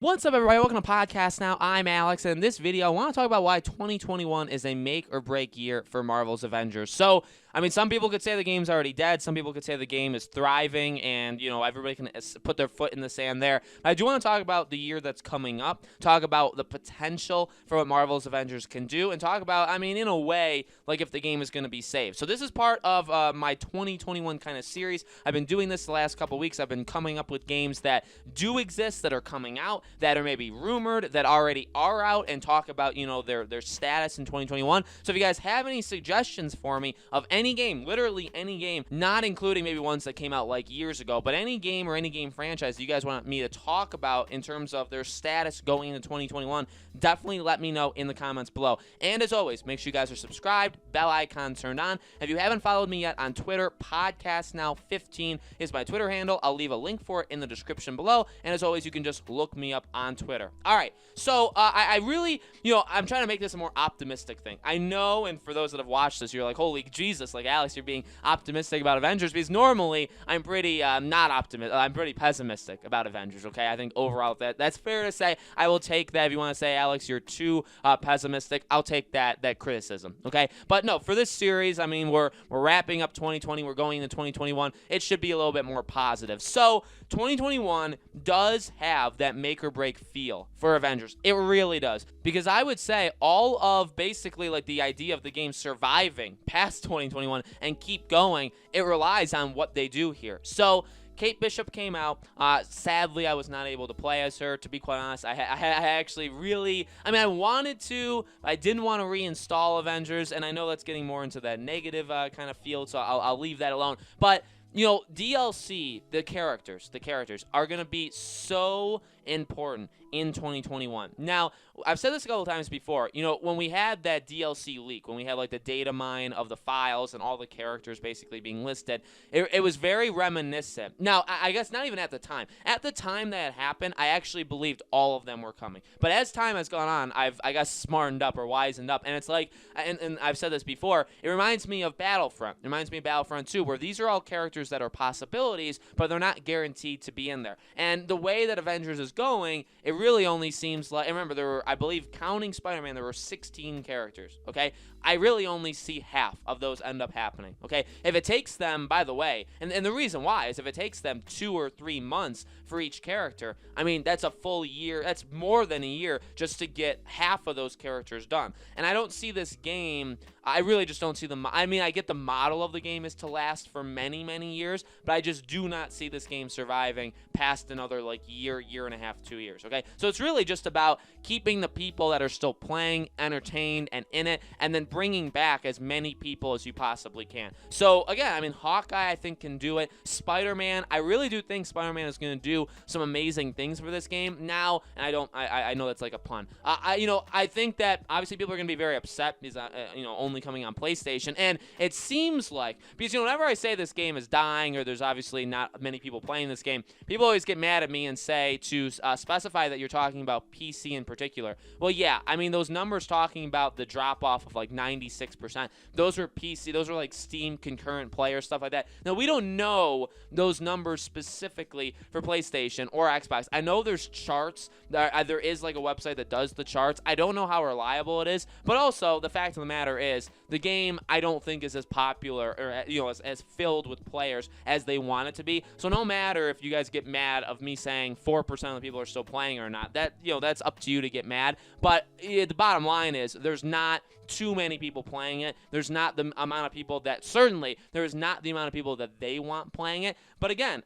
What's up, everybody? Welcome to Podcast Now. I'm Alex, and in this video, I want to talk about why 2021 is a make-or-break year for Marvel's Avengers. So, some people could say the game's already dead. Some people could say the game is thriving, and, everybody can put their foot in the sand there. But I do want to talk about the year that's coming up, talk about the potential for what Marvel's Avengers can do, and talk about, in a way, like if the game is going to be saved. So this is part of my 2021 kind of series. I've been doing this the last couple weeks. I've been coming up with games that do exist, that are coming out, that are maybe rumored, that already are out, and talk about, their status in 2021. So if you guys have any suggestions for me of any game, literally any game, not including maybe ones that came out like years ago, but any game or any game franchise you guys want me to talk about in terms of their status going into 2021, definitely let me know in the comments below. And as always, make sure you guys are subscribed, bell icon turned on. If you haven't followed me yet on Twitter, PodcastNow15 is my Twitter handle. I'll leave a link for it in the description below. And as always, you can just look me up on Twitter. All right, so I really, I'm trying to make this a more optimistic thing. I know, and for those that have watched this, you're like, holy Jesus, like Alex, you're being optimistic about Avengers, because normally I'm pretty not optimistic. I'm pretty pessimistic about Avengers, okay? I think overall that's fair to say. I will take that. If you want to say, Alex, you're too pessimistic, I'll take that criticism, okay? But no, for this series, we're wrapping up 2020. We're going into 2021. It should be a little bit more positive. So 2021 does have that make or break feel for Avengers. It really does. Because I would say all of basically like the idea of the game surviving past 2021 and keep going, it relies on what they do here. So Kate Bishop came out. Sadly, I was not able to play as her, to be quite honest. I actually really, I wanted to, I didn't want to reinstall Avengers, and I know that's getting more into that negative kind of field, so I'll leave that alone. But DLC, the characters are going to be so important in 2021. Now, I've said this a couple times before. When we had that DLC leak, when we had like the data mine of the files and all the characters basically being listed, it was very reminiscent. Now, I guess not even at the time. At the time that it happened, I actually believed all of them were coming. But as time has gone on, I guess smartened up or wisened up, and it's like, and I've said this before, it reminds me of Battlefront. It reminds me of Battlefront 2, where these are all characters that are possibilities, but they're not guaranteed to be in there. And the way that Avengers is going, it really only seems like, and remember, there were, I believe, counting Spider-Man, there were 16 characters, okay? I really only see half of those end up happening, okay? If it takes them, by the way, and the reason why is if it takes them 2 or 3 months for each character, that's a full year, that's more than a year just to get half of those characters done. And I don't see this game, I really just don't see I get the model of the game is to last for many, many years, but I just do not see this game surviving past another like year and a half, 2 years, okay? So it's really just about keeping the people that are still playing entertained and in it, and then bringing back as many people as you possibly can. So again, Hawkeye I think can do it. Spider-Man, I really do think Spider-Man is going to do some amazing things for this game. Now, and I know that's like a pun. I think that obviously people are going to be very upset because only coming on PlayStation, and it seems like, because whenever I say this game is dying or there's obviously not many people playing this game, people always get mad at me and say to specify that you're talking about PC in particular. Well, yeah, those numbers talking about the drop off of like 96%, those were PC, those were like Steam concurrent player, stuff like that. Now, we don't know those numbers specifically for PlayStation or Xbox. I know there's charts, there is like a website that does the charts. I don't know how reliable it is, but also the fact of the matter is the game I don't think is as popular or as filled with players as they want it to be. So no matter if you guys get mad of me saying 4% of the people are still playing or not, that's up to you to get mad. But the bottom line is there's not too many people playing it. There's not the amount of people that, certainly there is not the amount of people that they want playing it. But again,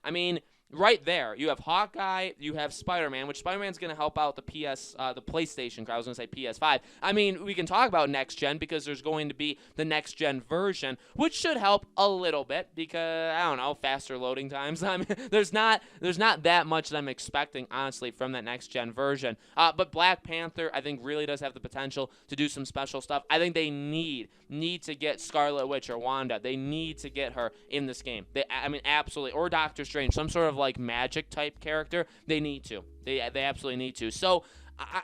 right there, you have Hawkeye, you have Spider-Man, which Spider-Man's going to help out the PlayStation. I was going to say PS5. We can talk about next gen because there's going to be the next gen version, which should help a little bit because I don't know, faster loading times. There's not that much that I'm expecting honestly from that next gen version. But Black Panther, I think, really does have the potential to do some special stuff. I think they need to get Scarlet Witch or Wanda. They need to get her in this game. Absolutely, or Doctor Strange, some sort of like magic type character. They need to. They absolutely need to. So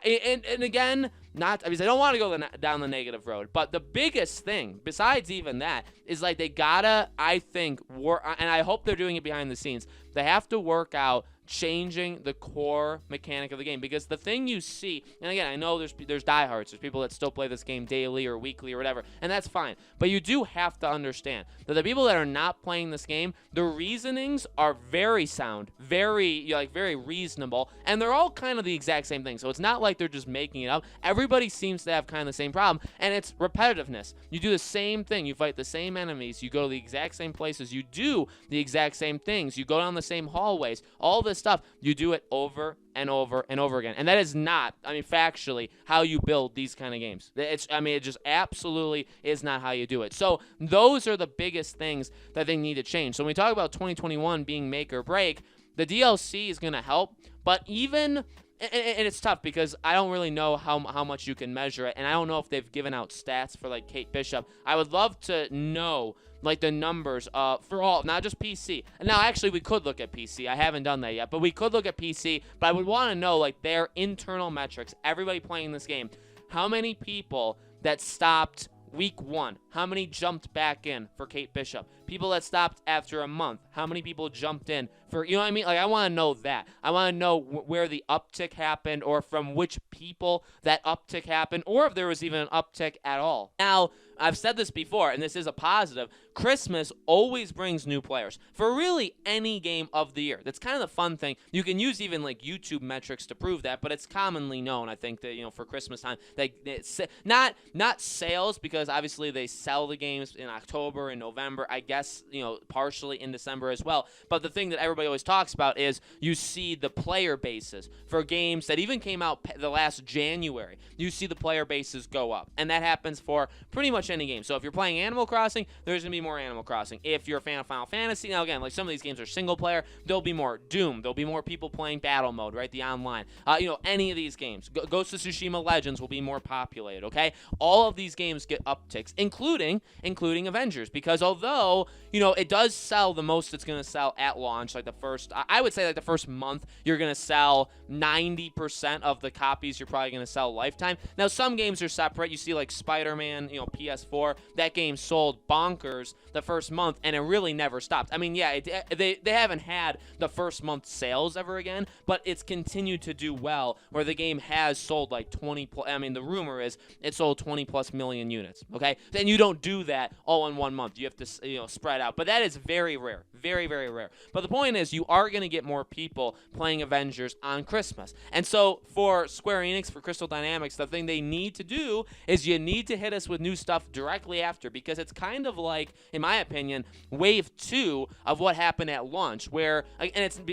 and again, not, I don't want to go down the negative road, but the biggest thing besides even that is like they gotta, I think, work, and I hope they're doing it behind the scenes. They have to work out changing the core mechanic of the game. Because the thing you see, and again, I know there's diehards, there's people that still play this game daily or weekly or whatever, and that's fine. But you do have to understand that the people that are not playing this game, the reasonings are very sound, very very reasonable, and they're all kind of the exact same thing. So it's not like they're just making it up. Everybody seems to have kind of the same problem, and it's repetitiveness. You do the same thing, you fight the same enemies, you go to the exact same places, you do the exact same things, you go down the same hallways, all this stuff, you do it over and over and over again. And that is not, factually, how you build these kind of games. It just absolutely is not how you do it. So those are the biggest things that they need to change. So when we talk about 2021 being make or break, the DLC is going to help, but even... And it's tough because I don't really know how much you can measure it, and I don't know if they've given out stats for, like, Kate Bishop. I would love to know, like, the numbers for all, not just PC. And now, actually, we could look at PC. I haven't done that yet, but we could look at PC. But I would want to know, like, their internal metrics, everybody playing this game. How many people that stopped week 1, how many jumped back in for Kate Bishop? People that stopped after a month, how many people jumped in for, you know what I mean? Like, I want to know that. I want to know where the uptick happened, or from which people that uptick happened, or if there was even an uptick at all. Now, I've said this before, and this is a positive. Christmas always brings new players for really any game of the year. That's kind of the fun thing. You can use even like YouTube metrics to prove that, but it's commonly known, I think, that for Christmas time, it's not sales, because obviously they sell the games in October and November. I guess partially in December as well. But the thing that everybody always talks about is you see the player bases for games that even came out the last January. You see the player bases go up, and that happens for pretty much any game. So if you're playing Animal Crossing, there's going to be more Animal Crossing. If you're a fan of Final Fantasy, now again, like some of these games are single player, there'll be more Doom. There'll be more people playing battle mode, right? The online. Any of these games. Ghost of Tsushima Legends will be more populated, okay? All of these games get upticks, including Avengers, because although, it does sell the most it's going to sell at launch, like I would say like the first month, you're going to sell 90% of the copies you're probably going to sell lifetime. Now, some games are separate. You see like Spider-Man, PS4, that game sold bonkers the first month, and it really never stopped. They haven't had the first month sales ever again, but it's continued to do well, where the game has sold like 20, the rumor is it sold 20 plus million units, okay? Then you don't do that all in one month. You have to, spread out, but that is very rare, very, very rare. But the point is, you are going to get more people playing Avengers on Christmas. And so for Square Enix, for Crystal Dynamics, the thing they need to do is you need to hit us with new stuff directly after, because it's kind of like, in my opinion, wave 2 of what happened at launch, where,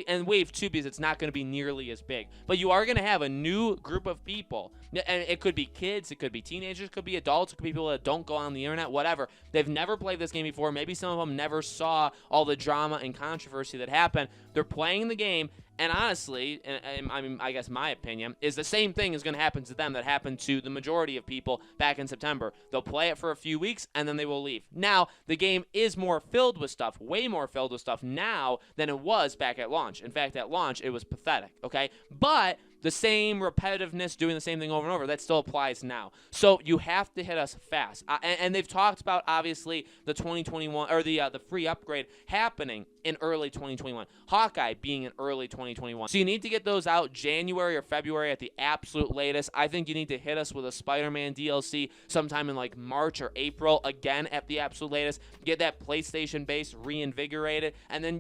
and wave 2 because it's not going to be nearly as big, but you are going to have a new group of people, and it could be kids, it could be teenagers, it could be adults, it could be people that don't go on the internet, whatever. They've never played this game before. Maybe some of them never saw all the drama and controversy that happened. They're playing the game, and honestly, I guess my opinion is the same thing is going to happen to them that happened to the majority of people back in September. They'll play it for a few weeks, and then they will leave. Now, the game is more filled with stuff, way more filled with stuff now than it was back at launch. In fact, at launch, it was pathetic, okay? But the same repetitiveness, doing the same thing over and over, that still applies now. So you have to hit us fast. And they've talked about, obviously, the 2021, or the free upgrade happening in early 2021. Hawkeye being in early 2021. So you need to get those out January or February at the absolute latest. I think you need to hit us with a Spider-Man DLC sometime in like March or April, again at the absolute latest. Get that PlayStation base reinvigorated. And then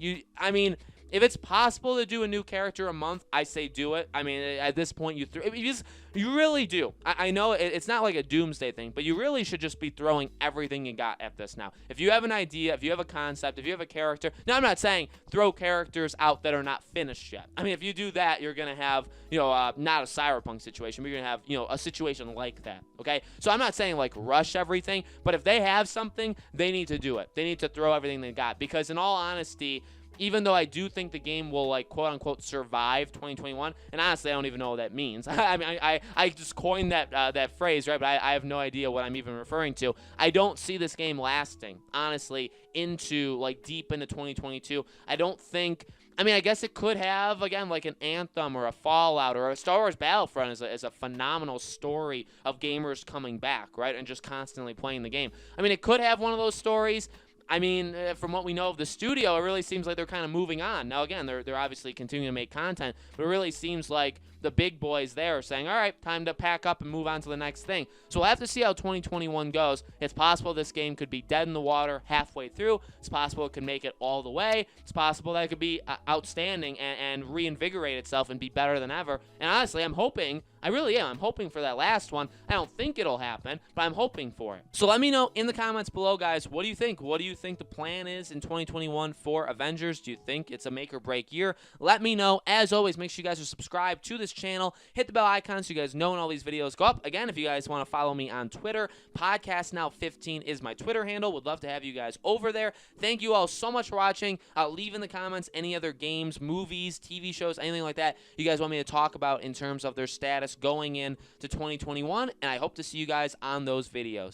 if it's possible to do a new character a month, I say do it. At this point, you really do. I know it's not like a doomsday thing, but you really should just be throwing everything you got at this now. If you have an idea, if you have a concept, if you have a character. Now, I'm not saying throw characters out that are not finished yet. If you do that, you're going to have, not a Cyberpunk situation, but you're going to have, a situation like that, okay? So I'm not saying, like, rush everything, but if they have something, they need to do it. They need to throw everything they got, because in all honesty, even though I do think the game will, like, quote-unquote survive 2021, and honestly, I don't even know what that means. I just coined that phrase, right, but I have no idea what I'm even referring to. I don't see this game lasting, honestly, into, like, deep into 2022. I don't think... I guess it could have, again, like an Anthem or a Fallout or a Star Wars Battlefront is a phenomenal story of gamers coming back, right, and just constantly playing the game. It could have one of those stories. I mean, from what we know of the studio, it really seems like they're kind of moving on. Now, again, they're obviously continuing to make content, but it really seems like the big boys there are saying, all right, time to pack up and move on to the next thing. So we'll have to see how 2021 goes. It's possible this game could be dead in the water halfway through. It's possible it could make it all the way. It's possible that it could be outstanding and reinvigorate itself and be better than ever. And honestly, I'm hoping, I really am, I'm hoping for that last one. I don't think it'll happen, but I'm hoping for it. So let me know in the comments below, guys, what do you think? What do you think the plan is in 2021 for Avengers? Do you think it's a make or break year? Let me know. As always, make sure you guys are subscribed to this channel. Hit the bell icon so you guys know when all these videos go up. Again, if you guys want to follow me on Twitter, PodcastNow15 is my Twitter handle. Would love to have you guys over there. Thank you all so much for watching. Leave in the comments any other games, movies, TV shows, anything like that you guys want me to talk about in terms of their status going into 2021, and I hope to see you guys on those videos.